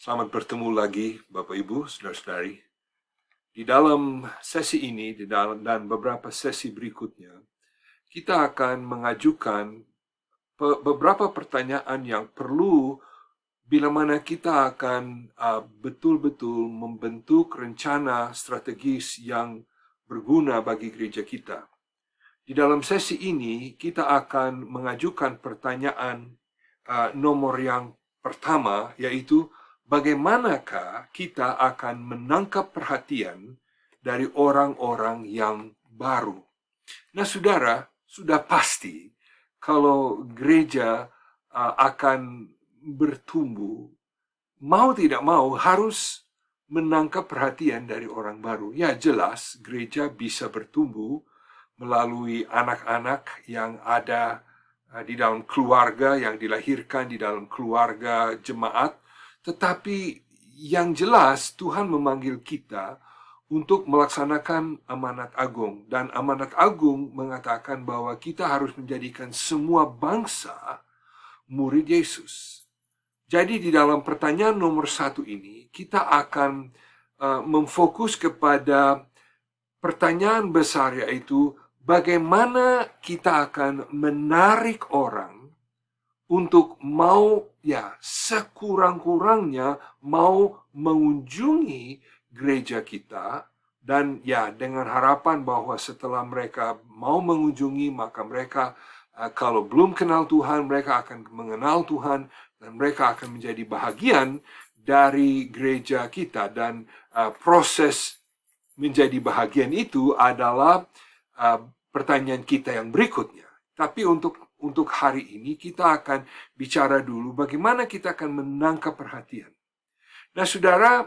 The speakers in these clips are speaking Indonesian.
Selamat bertemu lagi Bapak Ibu, Saudara-saudari. Di dalam sesi ini dan beberapa sesi berikutnya, kita akan mengajukan beberapa pertanyaan yang perlu bila mana kita akan betul-betul membentuk rencana strategis yang berguna bagi gereja kita. Di dalam sesi ini, kita akan mengajukan pertanyaan nomor yang pertama, yaitu bagaimanakah kita akan menangkap perhatian dari orang-orang yang baru? Nah, saudara, sudah pasti kalau gereja akan bertumbuh, mau tidak mau harus menangkap perhatian dari orang baru. Ya, jelas gereja bisa bertumbuh melalui anak-anak yang ada di dalam keluarga, yang dilahirkan di dalam keluarga jemaat. Tetapi yang jelas Tuhan memanggil kita untuk melaksanakan amanat agung. Dan amanat agung mengatakan bahwa kita harus menjadikan semua bangsa murid Yesus. Jadi di dalam pertanyaan nomor 1 ini, kita akan memfokus kepada pertanyaan besar, yaitu bagaimana kita akan menarik orang untuk mau, sekurang-kurangnya mau mengunjungi gereja kita, dan dengan harapan bahwa setelah mereka mau mengunjungi, maka mereka kalau belum kenal Tuhan, mereka akan mengenal Tuhan, dan mereka akan menjadi bahagian dari gereja kita. Dan proses menjadi bahagian itu adalah pertanyaan kita yang berikutnya. Tapi untuk hari ini kita akan bicara dulu bagaimana kita akan menangkap perhatian. Nah, saudara,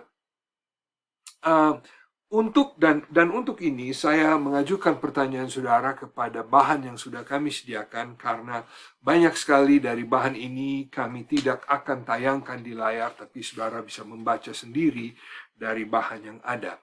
untuk ini saya mengajukan pertanyaan saudara kepada bahan yang sudah kami sediakan, karena banyak sekali dari bahan ini kami tidak akan tayangkan di layar, tapi saudara bisa membaca sendiri dari bahan yang ada.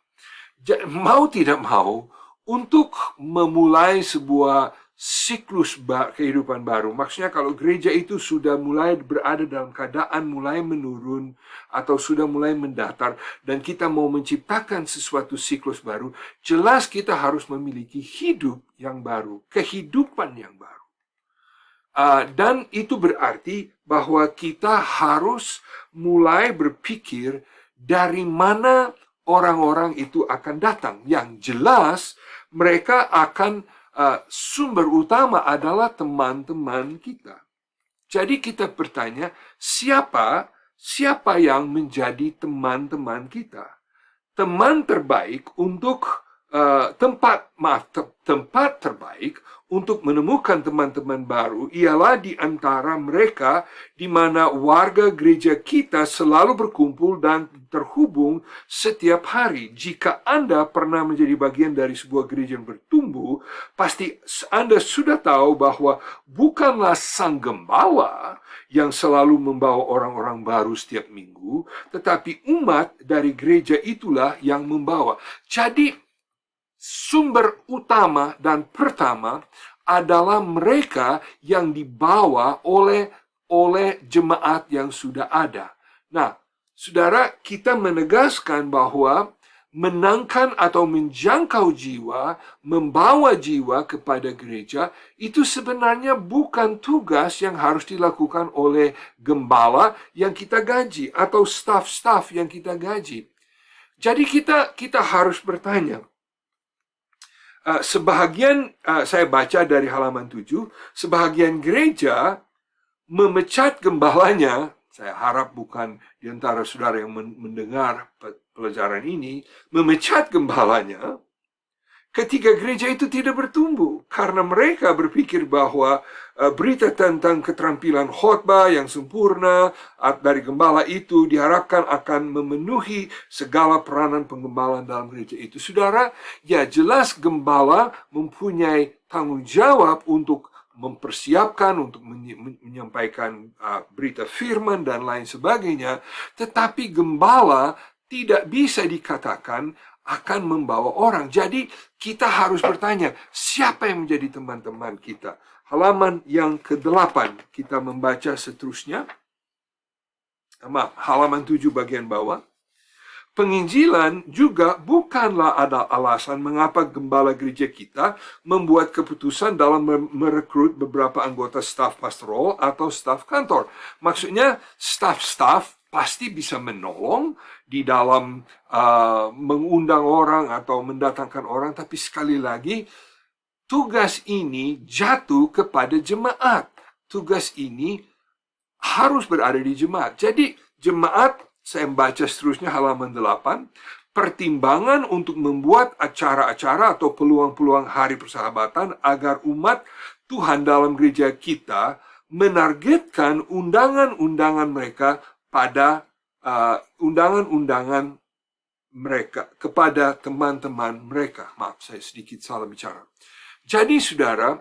Mau tidak mau, untuk memulai sebuah siklus kehidupan baru, maksudnya kalau gereja itu sudah mulai berada dalam keadaan mulai menurun atau sudah mulai mendatar, dan kita mau menciptakan sesuatu siklus baru, jelas kita harus memiliki hidup yang baru, kehidupan yang baru. Dan itu berarti bahwa kita harus mulai berpikir dari mana orang-orang itu akan datang. Yang jelas mereka akan sumber utama adalah teman-teman kita. Jadi kita bertanya, siapa yang menjadi teman-teman kita? Teman terbaik untuk tempat terbaik untuk menemukan teman-teman baru ialah di antara mereka di mana warga gereja kita selalu berkumpul dan terhubung setiap hari. Jika Anda pernah menjadi bagian dari sebuah gereja yang bertumbuh, pasti Anda sudah tahu bahwa bukanlah sang gembala yang selalu membawa orang-orang baru setiap minggu, tetapi umat dari gereja itulah yang membawa. Jadi sumber utama dan pertama adalah mereka yang dibawa oleh jemaat yang sudah ada. Nah, saudara, kita menegaskan bahwa menangkan atau menjangkau jiwa, membawa jiwa kepada gereja, itu sebenarnya bukan tugas yang harus dilakukan oleh gembala yang kita gaji atau staf-staf yang kita gaji. Jadi kita harus bertanya, sebahagian, saya baca dari halaman 7, sebahagian gereja memecat gembalanya. Saya harap bukan di antara saudara yang mendengar pelajaran ini, memecat gembalanya ketika gereja itu tidak bertumbuh, karena mereka berpikir bahwa berita tentang keterampilan khotbah yang sempurna dari gembala itu diharapkan akan memenuhi segala peranan penggembalaan dalam gereja itu. Saudara, ya jelas gembala mempunyai tanggung jawab untuk mempersiapkan, untuk menyampaikan berita firman dan lain sebagainya, tetapi gembala tidak bisa dikatakan akan membawa orang. Jadi kita harus bertanya, siapa yang menjadi teman-teman kita? Halaman yang ke-8 kita membaca seterusnya. halaman 7 bagian bawah. Penginjilan juga bukanlah ada alasan mengapa gembala gereja kita membuat keputusan dalam merekrut beberapa anggota staf pastoral atau staf kantor. Maksudnya, staf-staf pasti bisa menolong di dalam mengundang orang atau mendatangkan orang, tapi sekali lagi, tugas ini jatuh kepada jemaat. Tugas ini harus berada di jemaat. Jadi, jemaat, saya membaca seterusnya halaman 8, pertimbangan untuk membuat acara-acara atau peluang-peluang hari persahabatan agar umat Tuhan dalam gereja kita menargetkan undangan-undangan mereka pada undangan-undangan mereka kepada teman-teman mereka. Maaf, saya sedikit salah bicara. Jadi, saudara,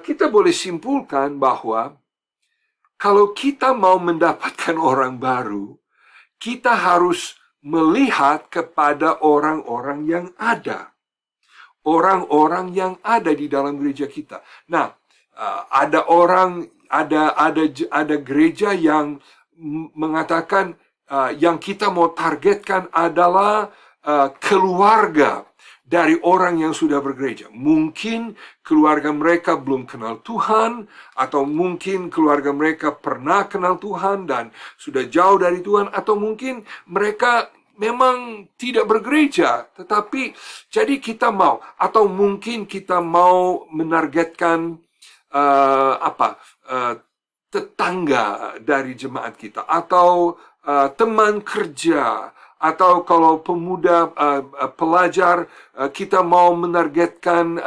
kita boleh simpulkan bahwa kalau kita mau mendapatkan orang baru, kita harus melihat kepada orang-orang yang ada. Orang-orang yang ada di dalam gereja kita. Nah, ada gereja yang mengatakan yang kita mau targetkan adalah keluarga dari orang yang sudah bergereja. Mungkin keluarga mereka belum kenal Tuhan, atau mungkin keluarga mereka pernah kenal Tuhan dan sudah jauh dari Tuhan, atau mungkin mereka memang tidak bergereja, tetapi jadi kita mau, atau mungkin kita mau menargetkan tetangga dari jemaat kita, atau teman kerja, atau kalau pemuda pelajar, kita mau menargetkan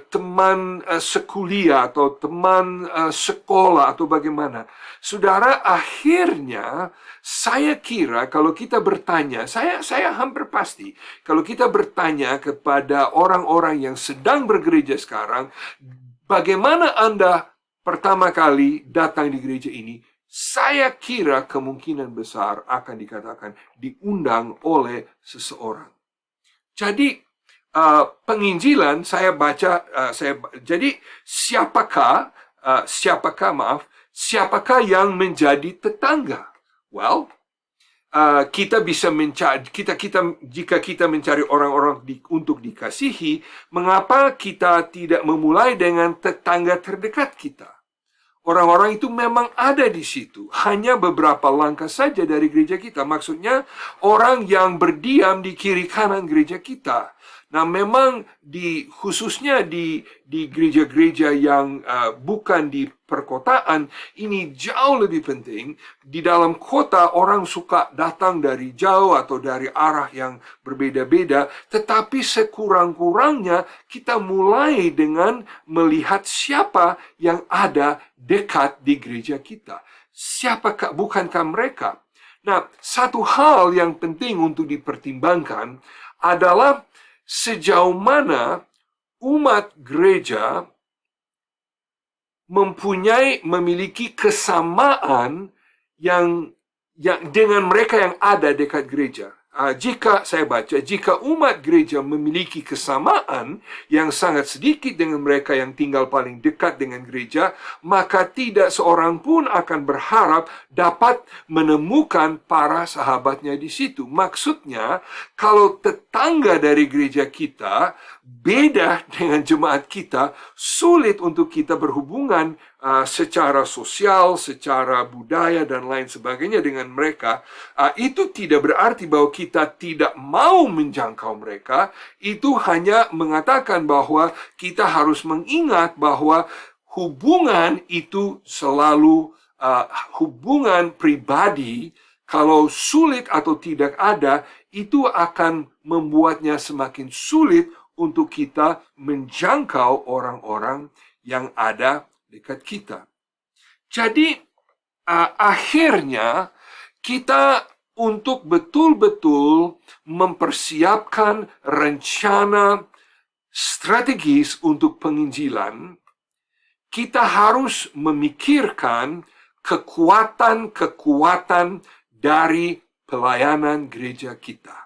teman sekuliah atau teman sekolah atau bagaimana. Saudara, akhirnya saya kira kalau kita bertanya, saya hampir pasti kalau kita bertanya kepada orang-orang yang sedang bergereja sekarang, bagaimana Anda pertama kali datang di gereja ini? Saya kira kemungkinan besar akan dikatakan diundang oleh seseorang. Jadi, penginjilan saya baca, jadi siapakah yang menjadi tetangga? Well, kita bisa mencari, jika kita mencari orang-orang untuk dikasihi, mengapa kita tidak memulai dengan tetangga terdekat kita? Orang-orang itu memang ada di situ. Hanya beberapa langkah saja dari gereja kita. Maksudnya, orang yang berdiam di kiri kanan gereja kita. Nah, memang khususnya di gereja-gereja yang bukan di perkotaan, ini jauh lebih penting. Di dalam kota, orang suka datang dari jauh atau dari arah yang berbeda-beda. Tetapi sekurang-kurangnya kita mulai dengan melihat siapa yang ada dekat di gereja kita. Siapakah, bukankah mereka? Nah, satu hal yang penting untuk dipertimbangkan adalah sejauh mana umat gereja memiliki kesamaan yang dengan mereka yang ada dekat gereja. Jika umat gereja memiliki kesamaan yang sangat sedikit dengan mereka yang tinggal paling dekat dengan gereja, maka tidak seorang pun akan berharap dapat menemukan para sahabatnya di situ. Maksudnya, kalau tetangga dari gereja kita beda dengan jemaat kita, sulit untuk kita berhubungan secara sosial, secara budaya, dan lain sebagainya dengan mereka. Itu tidak berarti bahwa kita tidak mau menjangkau mereka. Itu hanya mengatakan bahwa kita harus mengingat bahwa hubungan itu selalu hubungan pribadi. Kalau sulit atau tidak ada, itu akan membuatnya semakin sulit untuk kita menjangkau orang-orang yang ada dekat kita. Jadi, akhirnya kita untuk betul-betul mempersiapkan rencana strategis untuk penginjilan, kita harus memikirkan kekuatan-kekuatan dari pelayanan gereja kita.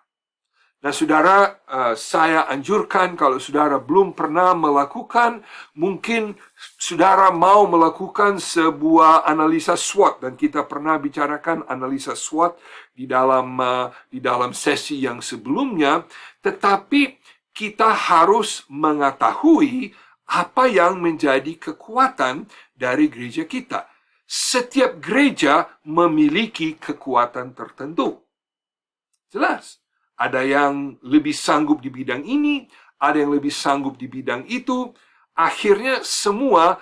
Nah, saudara, saya anjurkan kalau saudara belum pernah melakukan, mungkin saudara mau melakukan sebuah analisa SWOT, dan kita pernah bicarakan analisa SWOT di dalam sesi yang sebelumnya. Tetapi kita harus mengetahui apa yang menjadi kekuatan dari gereja kita. Setiap gereja memiliki kekuatan tertentu. Jelas. Ada yang lebih sanggup di bidang ini, ada yang lebih sanggup di bidang itu. Akhirnya semua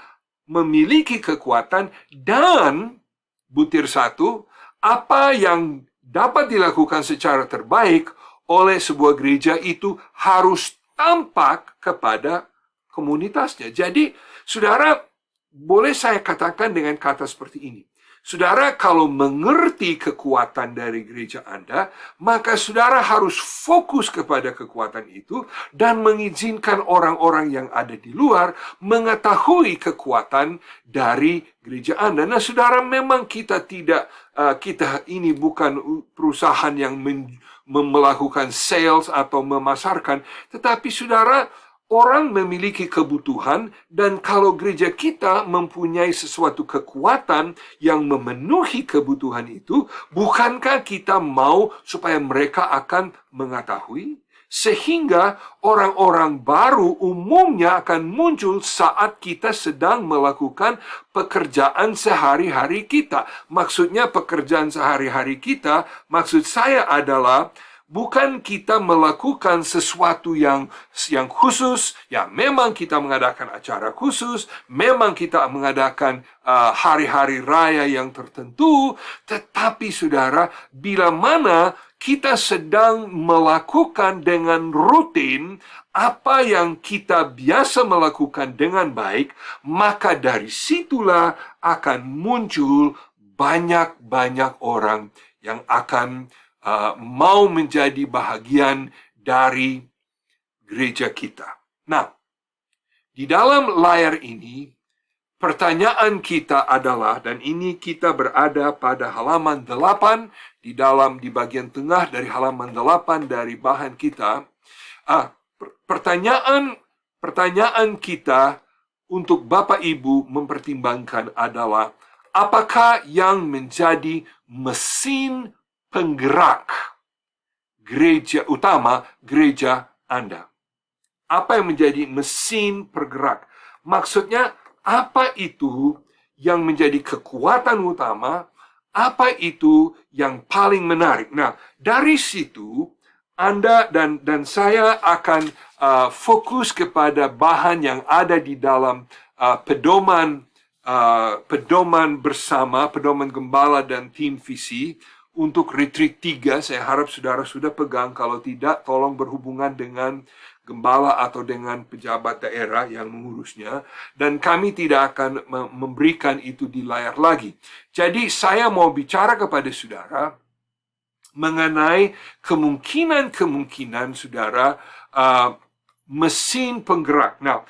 memiliki kekuatan, dan butir satu, apa yang dapat dilakukan secara terbaik oleh sebuah gereja itu harus tampak kepada komunitasnya. Jadi, saudara, boleh saya katakan dengan kata seperti ini. Saudara, kalau mengerti kekuatan dari gereja Anda, maka saudara harus fokus kepada kekuatan itu dan mengizinkan orang-orang yang ada di luar mengetahui kekuatan dari gereja Anda. Nah, saudara, memang kita ini bukan perusahaan yang melakukan sales atau memasarkan, tetapi saudara, orang memiliki kebutuhan, dan kalau gereja kita mempunyai sesuatu kekuatan yang memenuhi kebutuhan itu, bukankah kita mau supaya mereka akan mengetahui? Sehingga orang-orang baru umumnya akan muncul saat kita sedang melakukan pekerjaan sehari-hari kita. Maksudnya pekerjaan sehari-hari kita, maksud saya adalah bukan kita melakukan sesuatu yang khusus, ya memang kita mengadakan acara khusus, memang kita mengadakan hari-hari raya yang tertentu, tetapi saudara, bila mana kita sedang melakukan dengan rutin apa yang kita biasa melakukan dengan baik, maka dari situlah akan muncul banyak-banyak orang yang akan mau menjadi bahagian dari gereja kita. Nah, di dalam layar ini, pertanyaan kita adalah, dan ini kita berada pada halaman 8, di bagian tengah dari halaman 8 dari bahan kita. Pertanyaan kita untuk Bapak Ibu mempertimbangkan adalah, apakah yang menjadi mesin penggerak gereja utama gereja Anda? Apa yang menjadi mesin penggerak? Maksudnya, apa itu yang menjadi kekuatan utama? Apa itu yang paling menarik? Nah, dari situ Anda dan saya akan fokus kepada bahan yang ada di dalam pedoman bersama, pedoman gembala dan tim visi untuk retreat 3. Saya harap saudara sudah pegang. Kalau tidak, tolong berhubungan dengan gembala atau dengan pejabat daerah yang mengurusnya. Dan kami tidak akan memberikan itu di layar lagi. Jadi saya mau bicara kepada saudara mengenai kemungkinan saudara mesin penggerak. Nah,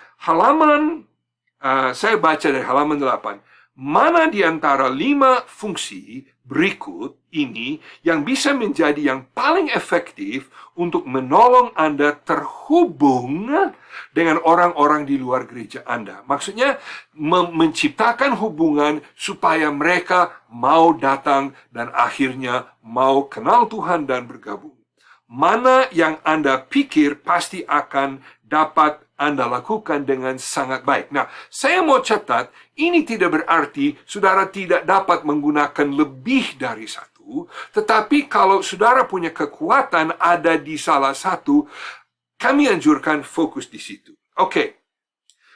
saya baca dari halaman 8. Mana di antara 5 fungsi berikut ini yang bisa menjadi yang paling efektif untuk menolong Anda terhubung dengan orang-orang di luar gereja Anda? Maksudnya, menciptakan hubungan supaya mereka mau datang dan akhirnya mau kenal Tuhan dan bergabung. Mana yang Anda pikir pasti akan dapat Anda lakukan dengan sangat baik. Nah, saya mau catat, ini tidak berarti saudara tidak dapat menggunakan lebih dari satu, tetapi kalau saudara punya kekuatan ada di salah satu, kami anjurkan fokus di situ. Oke.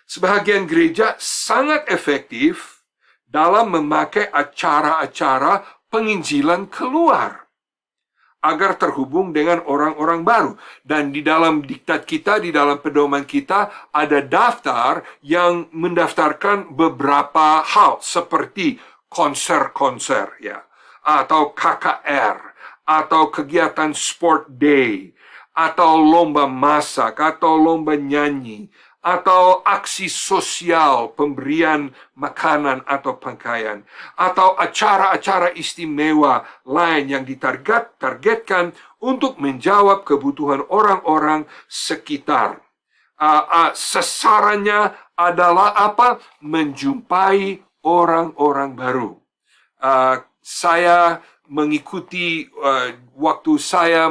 Sebahagian gereja sangat efektif dalam memakai acara-acara penginjilan keluar agar terhubung dengan orang-orang baru. Dan di dalam diktat kita, di dalam pedoman kita, ada daftar yang mendaftarkan beberapa hal, seperti konser-konser, ya, atau KKR, atau kegiatan sport day, atau lomba masak, atau lomba nyanyi, atau aksi sosial, pemberian makanan atau pakaian, atau acara-acara istimewa lain yang ditargetkan untuk menjawab kebutuhan orang-orang sekitar. Sasarannya adalah apa? Menjumpai orang-orang baru. Saya mengikuti waktu saya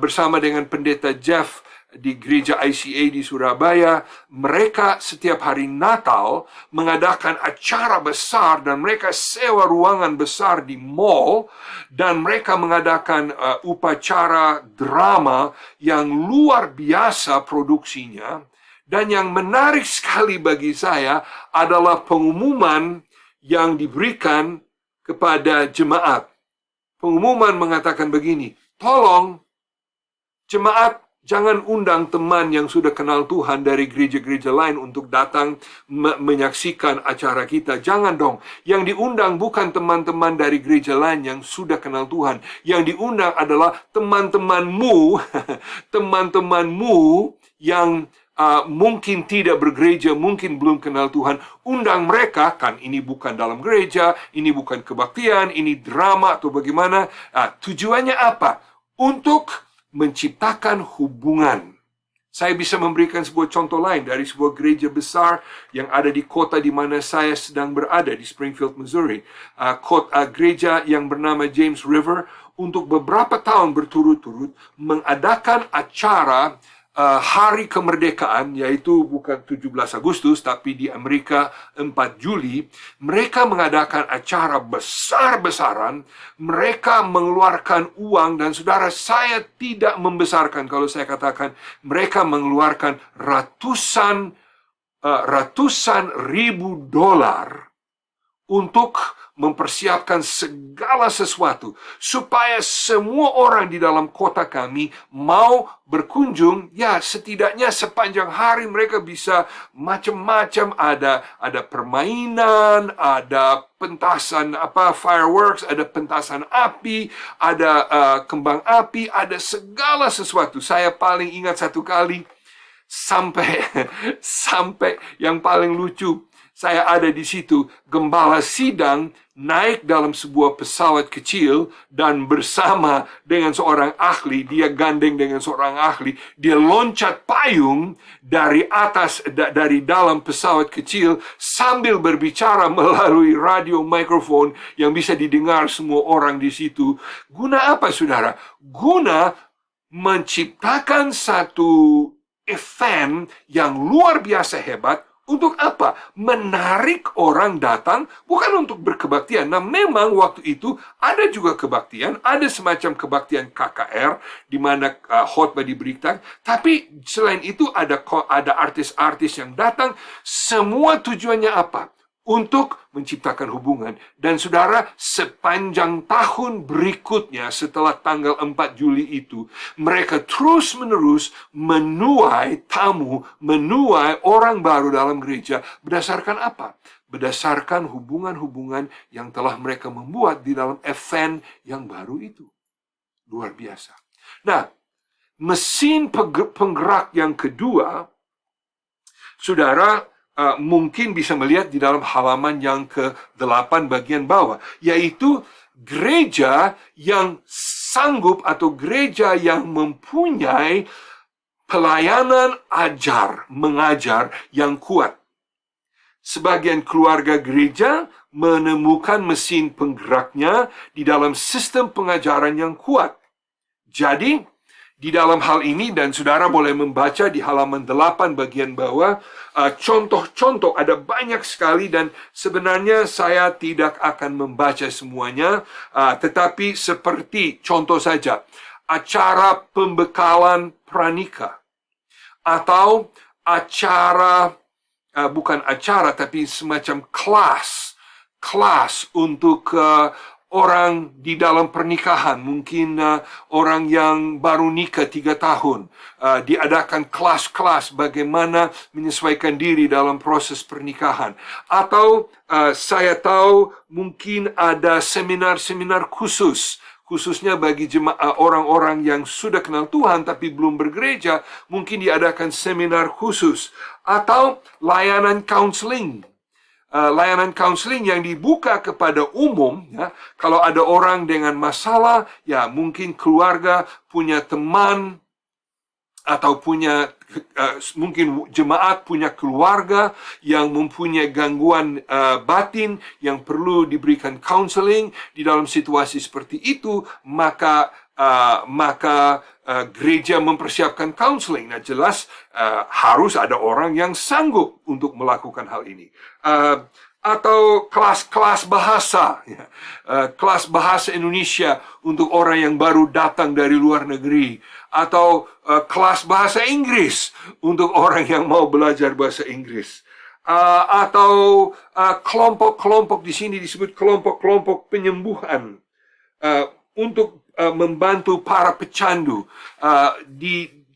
bersama dengan pendeta Jeff di gereja ICA di Surabaya. Mereka setiap hari Natal mengadakan acara besar dan mereka sewa ruangan besar di mall dan mereka mengadakan upacara drama yang luar biasa produksinya. Dan yang menarik sekali bagi saya adalah pengumuman yang diberikan kepada jemaat. Pengumuman mengatakan begini, tolong jemaat jangan undang teman yang sudah kenal Tuhan dari gereja-gereja lain untuk datang menyaksikan acara kita. Jangan dong. Yang diundang bukan teman-teman dari gereja lain yang sudah kenal Tuhan. Yang diundang adalah teman-temanmu, teman-temanmu yang mungkin tidak bergereja, mungkin belum kenal Tuhan. Undang mereka, kan ini bukan dalam gereja, ini bukan kebaktian, ini drama atau bagaimana. Tujuannya apa? Untuk menciptakan hubungan. Saya bisa memberikan sebuah contoh lain dari sebuah gereja besar yang ada di kota di mana saya sedang berada, di Springfield, Missouri. Gereja yang bernama James River untuk beberapa tahun berturut-turut mengadakan acara hari kemerdekaan, yaitu bukan 17 Agustus, tapi di Amerika 4 Juli, mereka mengadakan acara besar-besaran, mereka mengeluarkan uang, dan saudara, saya tidak membesarkan kalau saya katakan, mereka mengeluarkan ratusan ribu dolar untuk mempersiapkan segala sesuatu supaya semua orang di dalam kota kami mau berkunjung. Ya, setidaknya sepanjang hari mereka bisa macam-macam, ada permainan, ada pentasan fireworks, ada pentasan api, ada kembang api, ada segala sesuatu. Saya paling ingat satu kali sampai yang paling lucu. Saya ada di situ, gembala sidang naik dalam sebuah pesawat kecil dan bersama dengan seorang ahli, dia gandeng dengan seorang ahli, dia loncat payung dari atas, dari dalam pesawat kecil sambil berbicara melalui radio mikrofon yang bisa didengar semua orang di situ. Guna apa, saudara? Guna menciptakan satu event yang luar biasa hebat. Untuk apa? Menarik orang datang, bukan untuk berkebaktian. Nah, memang waktu itu ada juga kebaktian, ada semacam kebaktian KKR, di mana khotbah diberitakan. Tapi selain itu ada artis-artis yang datang. Semua tujuannya apa? Untuk menciptakan hubungan. Dan saudara, sepanjang tahun berikutnya setelah tanggal 4 Juli itu, mereka terus-menerus menuai tamu, menuai orang baru dalam gereja. Berdasarkan apa? Berdasarkan hubungan-hubungan yang telah mereka membuat di dalam event yang baru itu. Luar biasa. Nah, mesin penggerak yang kedua, saudara, mungkin bisa melihat di dalam halaman yang ke-8 bagian bawah, yaitu gereja yang sanggup atau gereja yang mempunyai pelayanan mengajar yang kuat. Sebagian keluarga gereja menemukan mesin penggeraknya di dalam sistem pengajaran yang kuat. Jadi, di dalam hal ini, dan saudara boleh membaca di halaman 8 bagian bawah, contoh-contoh ada banyak sekali dan sebenarnya saya tidak akan membaca semuanya, tetapi seperti contoh saja, acara pembekalan pranikah, atau bukan acara, tapi semacam kelas untuk orang di dalam pernikahan, mungkin orang yang baru nikah 3 tahun, diadakan kelas-kelas bagaimana menyesuaikan diri dalam proses pernikahan. Atau saya tahu mungkin ada seminar-seminar khususnya bagi orang-orang yang sudah kenal Tuhan tapi belum bergereja, mungkin diadakan seminar khusus. Atau layanan counseling. layanan counseling yang dibuka kepada umum, ya. Kalau ada orang dengan masalah, ya mungkin keluarga punya teman atau punya mungkin jemaat punya keluarga yang mempunyai gangguan batin yang perlu diberikan counseling. Di dalam situasi seperti itu, maka gereja mempersiapkan counseling. Nah, jelas harus ada orang yang sanggup untuk melakukan hal ini. Atau kelas-kelas bahasa, ya. Kelas bahasa Indonesia untuk orang yang baru datang dari luar negeri, atau kelas bahasa Inggris untuk orang yang mau belajar bahasa Inggris, atau kelompok-kelompok, di sini disebut kelompok-kelompok penyembuhan, untuk membantu para pecandu.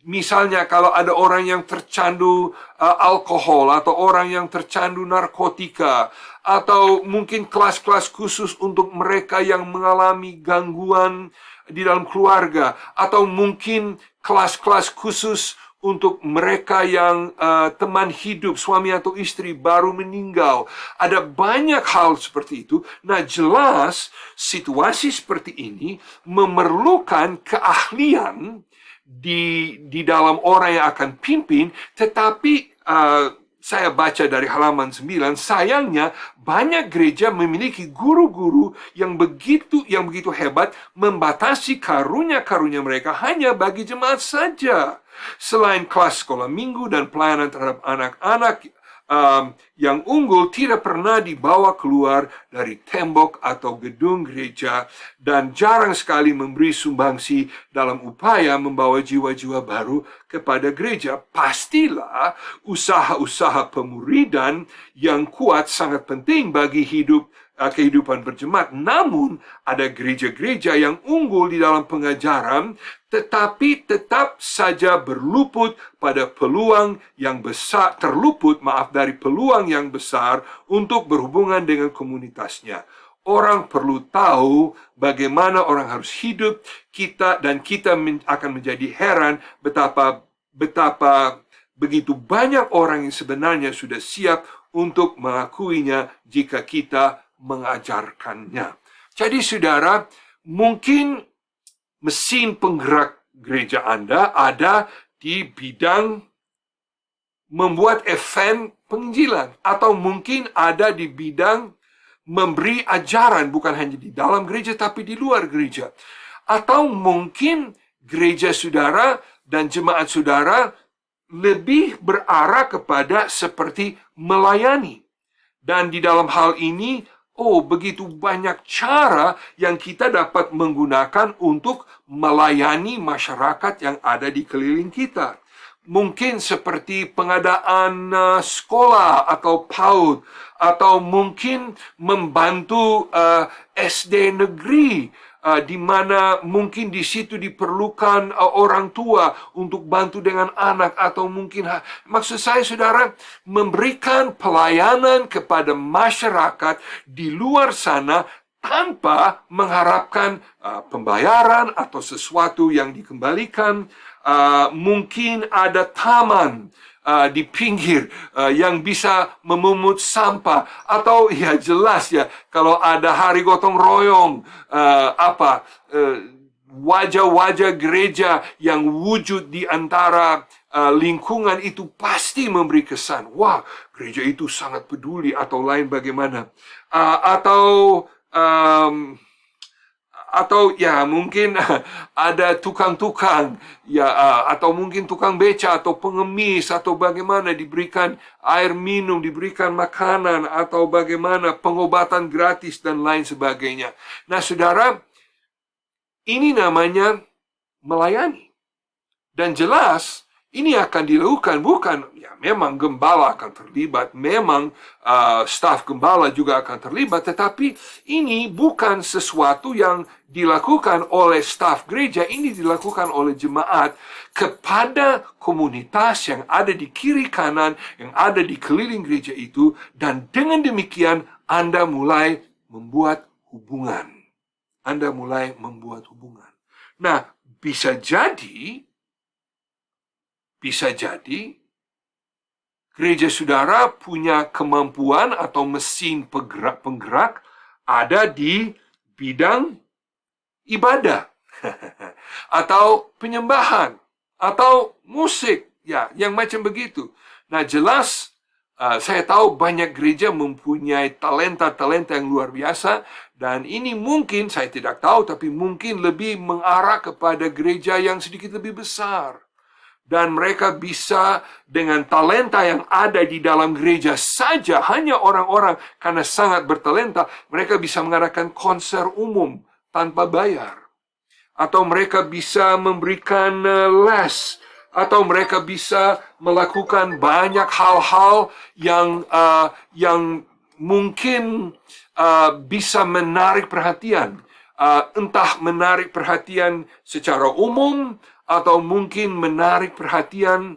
Misalnya kalau ada orang yang tercandu alkohol, atau orang yang tercandu narkotika, atau mungkin kelas-kelas khusus untuk mereka yang mengalami gangguan di dalam keluarga, atau mungkin kelas-kelas khusus untuk mereka yang teman hidup, suami atau istri baru meninggal. Ada banyak hal seperti itu. Nah, jelas situasi seperti ini memerlukan keahlian di dalam orang yang akan pimpin. Tetapi saya baca dari halaman 9, sayangnya banyak gereja memiliki guru-guru yang begitu hebat, membatasi karunia-karunia mereka hanya bagi jemaat saja. Selain kelas sekolah minggu dan pelayanan terhadap anak-anak yang unggul tidak pernah dibawa keluar dari tembok atau gedung gereja, dan jarang sekali memberi sumbangsi dalam upaya membawa jiwa-jiwa baru kepada gereja. Pastilah usaha-usaha pemuridan yang kuat sangat penting bagi kehidupan berjemaat. Namun ada gereja-gereja yang unggul di dalam pengajaran, tetapi tetap saja terluput dari peluang yang besar untuk berhubungan dengan komunitasnya. Orang perlu tahu bagaimana orang harus hidup, kita akan menjadi heran betapa begitu banyak orang yang sebenarnya sudah siap untuk mengakuinya jika kita mengajarkannya. Jadi saudara, mungkin mesin penggerak gereja Anda ada di bidang membuat event penginjilan, atau mungkin ada di bidang memberi ajaran bukan hanya di dalam gereja tapi di luar gereja. Atau mungkin gereja saudara dan jemaat saudara lebih berarah kepada seperti melayani. Dan di dalam hal ini, begitu banyak cara yang kita dapat menggunakan untuk melayani masyarakat yang ada di keliling kita. Mungkin seperti pengadaan sekolah atau PAUD, atau mungkin membantu SD negeri, di mana mungkin di situ diperlukan orang tua untuk bantu dengan anak, atau mungkin maksud saya saudara, memberikan pelayanan kepada masyarakat di luar sana tanpa mengharapkan pembayaran atau sesuatu yang dikembalikan. Mungkin ada taman di pinggir yang bisa memungut sampah, atau ya jelas ya, kalau ada hari gotong royong, wajah-wajah gereja yang wujud di antara lingkungan itu pasti memberi kesan, wah, gereja itu sangat peduli, atau lain bagaimana. Atau ya mungkin ada tukang-tukang, ya, atau mungkin tukang beca atau pengemis, atau bagaimana diberikan air minum, diberikan makanan, atau bagaimana pengobatan gratis dan lain sebagainya. Nah saudara, ini namanya melayani. Dan jelas ini akan dilakukan bukan, ya memang gembala akan terlibat, memang staf gembala juga akan terlibat, tetapi ini bukan sesuatu yang dilakukan oleh staf gereja, ini dilakukan oleh jemaat kepada komunitas yang ada di kiri kanan, yang ada di keliling gereja itu, dan dengan demikian Anda mulai membuat hubungan. Nah, bisa jadi gereja saudara punya kemampuan atau mesin penggerak ada di bidang ibadah atau penyembahan atau musik, ya, yang macam begitu. Nah, jelas saya tahu banyak gereja mempunyai talenta-talenta yang luar biasa, dan ini mungkin, saya tidak tahu, tapi mungkin lebih mengarah kepada gereja yang sedikit lebih besar. Dan mereka bisa dengan talenta yang ada di dalam gereja saja, hanya orang-orang karena sangat bertalenta, mereka bisa mengadakan konser umum tanpa bayar. Atau mereka bisa memberikan les, atau mereka bisa melakukan banyak hal-hal yang mungkin bisa menarik perhatian. Entah menarik perhatian secara umum, atau mungkin menarik perhatian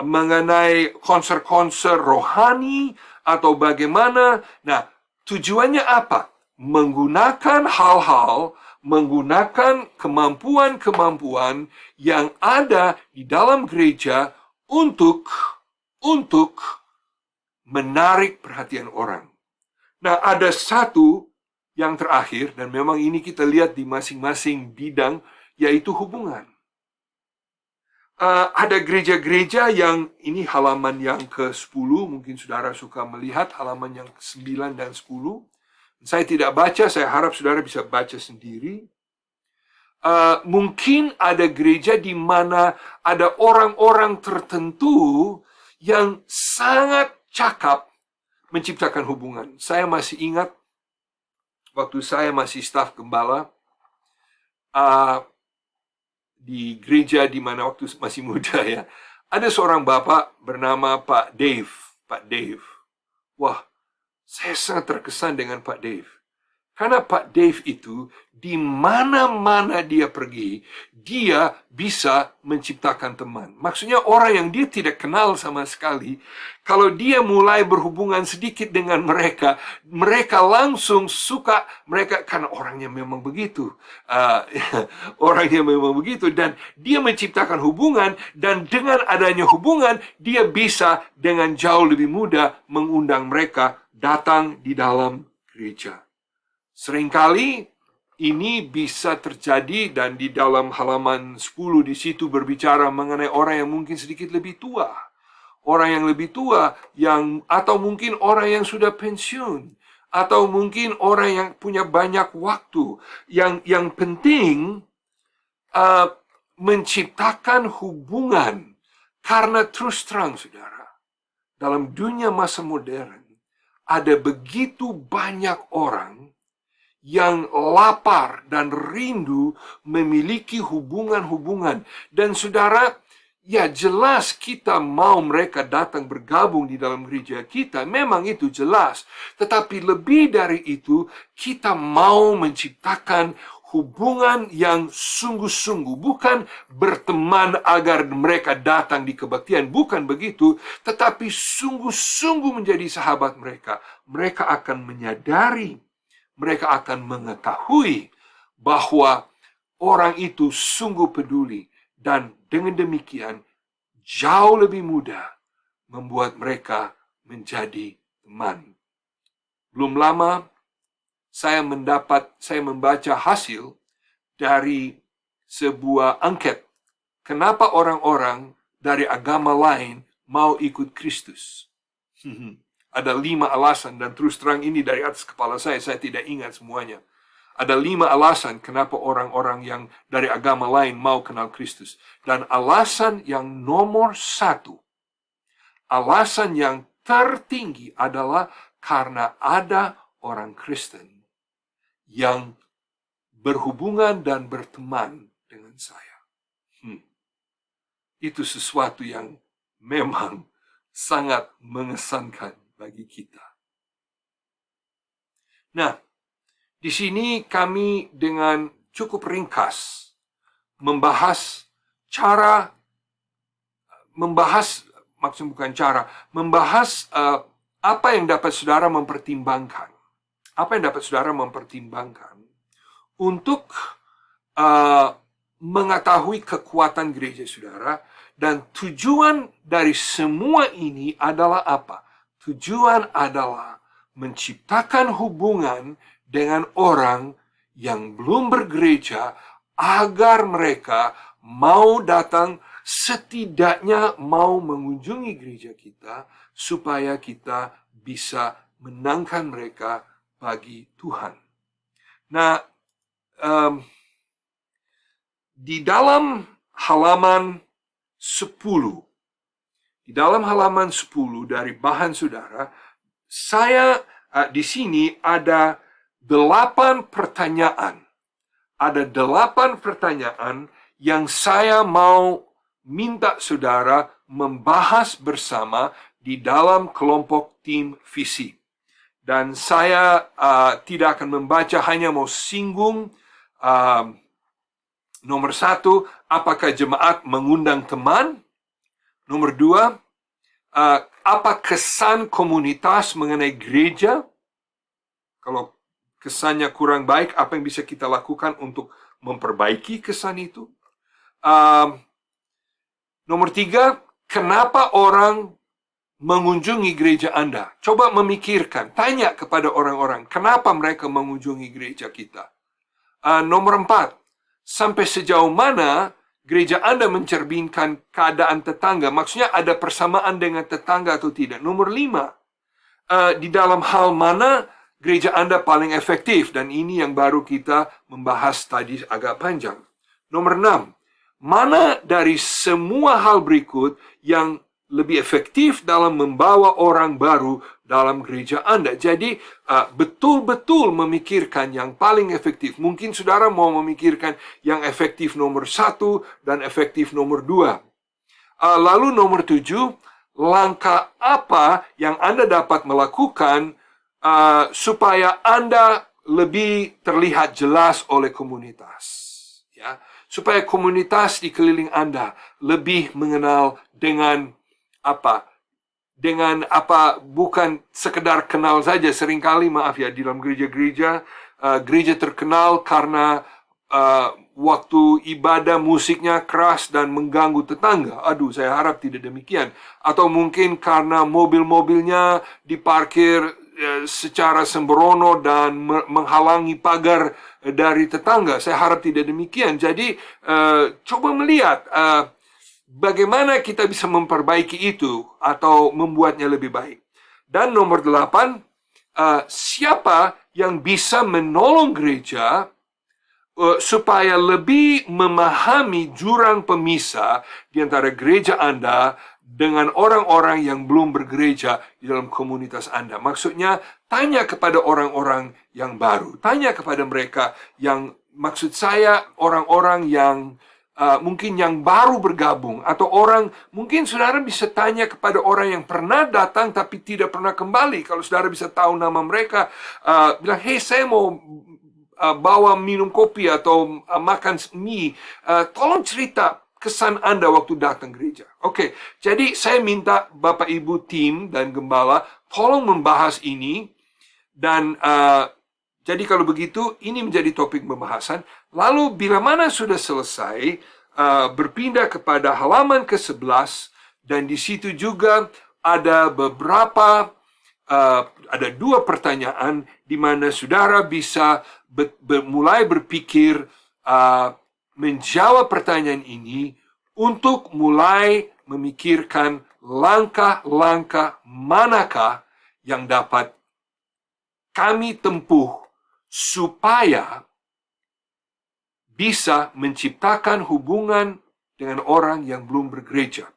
mengenai konser-konser rohani, atau bagaimana. Nah, tujuannya apa? Menggunakan kemampuan-kemampuan yang ada di dalam gereja untuk menarik perhatian orang. Nah, ada satu yang terakhir, dan memang ini kita lihat di masing-masing bidang, yaitu hubungan. Ada gereja-gereja yang, ini halaman yang ke-10, mungkin saudara suka melihat halaman yang ke-9 dan 10. Saya tidak baca, saya harap saudara bisa baca sendiri. Mungkin ada gereja di mana ada orang-orang tertentu yang sangat cakap menciptakan hubungan. Saya masih ingat waktu saya masih staf gembala di gereja di mana waktu masih muda, ya, ada seorang bapak bernama Pak Dave. Wah, saya sangat terkesan dengan Pak Dave. Karena Pak Dave itu, di mana-mana dia pergi, dia bisa menciptakan teman. Maksudnya orang yang dia tidak kenal sama sekali, kalau dia mulai berhubungan sedikit dengan mereka, mereka langsung suka mereka, karena orangnya memang begitu. Orangnya memang begitu, dan dia menciptakan hubungan, dan dengan adanya hubungan, dia bisa dengan jauh lebih mudah mengundang mereka datang di dalam gereja. Seringkali ini bisa terjadi, dan di dalam halaman 10 di situ berbicara mengenai orang yang mungkin sedikit lebih tua. Orang yang lebih tua, atau mungkin orang yang sudah pensiun, atau mungkin orang yang punya banyak waktu. Yang penting menciptakan hubungan, karena terus terang saudara, dalam dunia masa modern ada begitu banyak orang yang lapar dan rindu memiliki hubungan-hubungan. Dan saudara, ya jelas kita mau mereka datang bergabung di dalam gereja kita, memang itu jelas. Tetapi lebih dari itu, kita mau menciptakan hubungan yang sungguh-sungguh, bukan berteman agar mereka datang di kebaktian, bukan begitu, tetapi sungguh-sungguh menjadi sahabat mereka. Mereka akan menyadari, mereka akan mengetahui bahwa orang itu sungguh peduli, dan dengan demikian jauh lebih mudah membuat mereka menjadi teman. Belum lama saya membaca hasil dari sebuah angket. Kenapa orang-orang dari agama lain mau ikut Kristus? Ada 5 alasan, dan terus terang ini dari atas kepala saya tidak ingat semuanya. Ada 5 alasan kenapa orang-orang yang dari agama lain mau kenal Kristus. Dan alasan yang nomor 1, alasan yang tertinggi adalah karena ada orang Kristen yang berhubungan dan berteman dengan saya. Itu sesuatu yang memang sangat mengesankan bagi kita. Nah, di sini kami dengan cukup ringkas membahas apa yang dapat saudara mempertimbangkan. Apa yang dapat saudara mempertimbangkan untuk mengetahui kekuatan gereja saudara, Dan tujuan dari semua ini adalah apa? Tujuan adalah menciptakan hubungan dengan orang yang belum bergereja agar mereka mau datang, setidaknya mau mengunjungi gereja kita supaya kita bisa menangkan mereka bagi Tuhan. Nah, di dalam halaman 10, dari bahan saudara, saya di sini ada 8 pertanyaan. Ada 8 pertanyaan yang saya mau minta saudara membahas bersama di dalam kelompok tim visi. Dan saya tidak akan membaca, hanya mau singgung. Nomor 1, apakah jemaat mengundang teman? Nomor 2, apa kesan komunitas mengenai gereja? Kalau kesannya kurang baik, apa yang bisa kita lakukan untuk memperbaiki kesan itu? Nomor 3, kenapa orang mengunjungi gereja Anda? Coba memikirkan, tanya kepada orang-orang, kenapa mereka mengunjungi gereja kita? Nomor 4, sampai sejauh mana gereja Anda mencerminkan keadaan tetangga? Maksudnya ada persamaan dengan tetangga atau tidak? Nomor 5, di dalam hal mana gereja Anda paling efektif? Dan ini yang baru kita membahas tadi agak panjang. Nomor 6, mana dari semua hal berikut yang lebih efektif dalam membawa orang baru dalam gereja Anda? Jadi betul-betul memikirkan yang paling efektif. Mungkin saudara mau memikirkan yang efektif nomor 1 dan efektif nomor 2. Lalu nomor 7, langkah apa yang Anda dapat melakukan supaya Anda lebih terlihat jelas oleh komunitas, ya, supaya komunitas di keliling Anda lebih mengenal dengan bukan sekedar kenal saja. Seringkali, maaf ya, di dalam gereja-gereja, gereja terkenal karena waktu ibadah musiknya keras dan mengganggu tetangga. Aduh, saya harap tidak demikian. Atau mungkin karena mobil-mobilnya diparkir secara sembrono dan menghalangi pagar dari tetangga. Saya harap tidak demikian. Jadi, coba melihat bagaimana kita bisa memperbaiki itu atau membuatnya lebih baik. Dan nomor 8, siapa yang bisa menolong gereja supaya lebih memahami jurang pemisah di antara gereja Anda dengan orang-orang yang belum bergereja di dalam komunitas Anda. Maksudnya, tanya kepada orang-orang yang baru. Tanya kepada mereka yang, maksud saya, orang-orang yang mungkin yang baru bergabung, atau orang, mungkin saudara bisa tanya kepada orang yang pernah datang tapi tidak pernah kembali. Kalau saudara bisa tahu nama mereka, bilang, hey, saya mau bawa minum kopi atau makan mie, tolong cerita kesan Anda waktu datang gereja. Oke, jadi saya minta Bapak Ibu tim dan gembala tolong membahas ini. Dan jadi kalau begitu, ini menjadi topik pembahasan. Lalu bila mana sudah selesai, berpindah kepada halaman ke-11, dan di situ juga ada beberapa, ada 2 pertanyaan di mana saudara bisa mulai berpikir menjawab pertanyaan ini untuk mulai memikirkan langkah-langkah manakah yang dapat kami tempuh supaya bisa menciptakan hubungan dengan orang yang belum bergereja.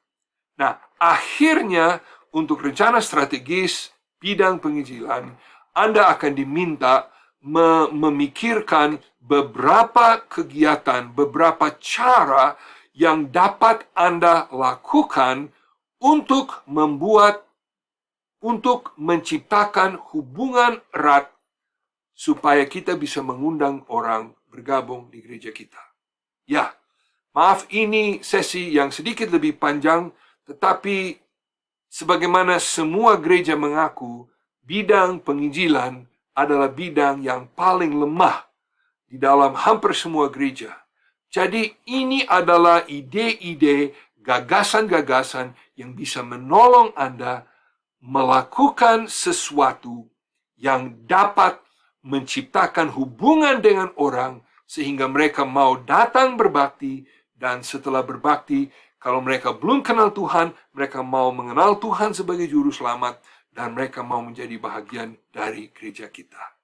Nah, akhirnya untuk rencana strategis bidang penginjilan, Anda akan diminta memikirkan beberapa kegiatan, beberapa cara yang dapat Anda lakukan untuk menciptakan hubungan erat supaya kita bisa mengundang orang bergabung di gereja kita. Ya, maaf, ini sesi yang sedikit lebih panjang, tetapi sebagaimana semua gereja mengaku, bidang penginjilan adalah bidang yang paling lemah di dalam hampir semua gereja. Jadi ini adalah ide-ide gagasan-gagasan yang bisa menolong Anda melakukan sesuatu yang dapat menciptakan hubungan dengan orang sehingga mereka mau datang berbakti, dan setelah berbakti, kalau mereka belum kenal Tuhan, mereka mau mengenal Tuhan sebagai juru selamat, dan mereka mau menjadi bahagian dari gereja kita.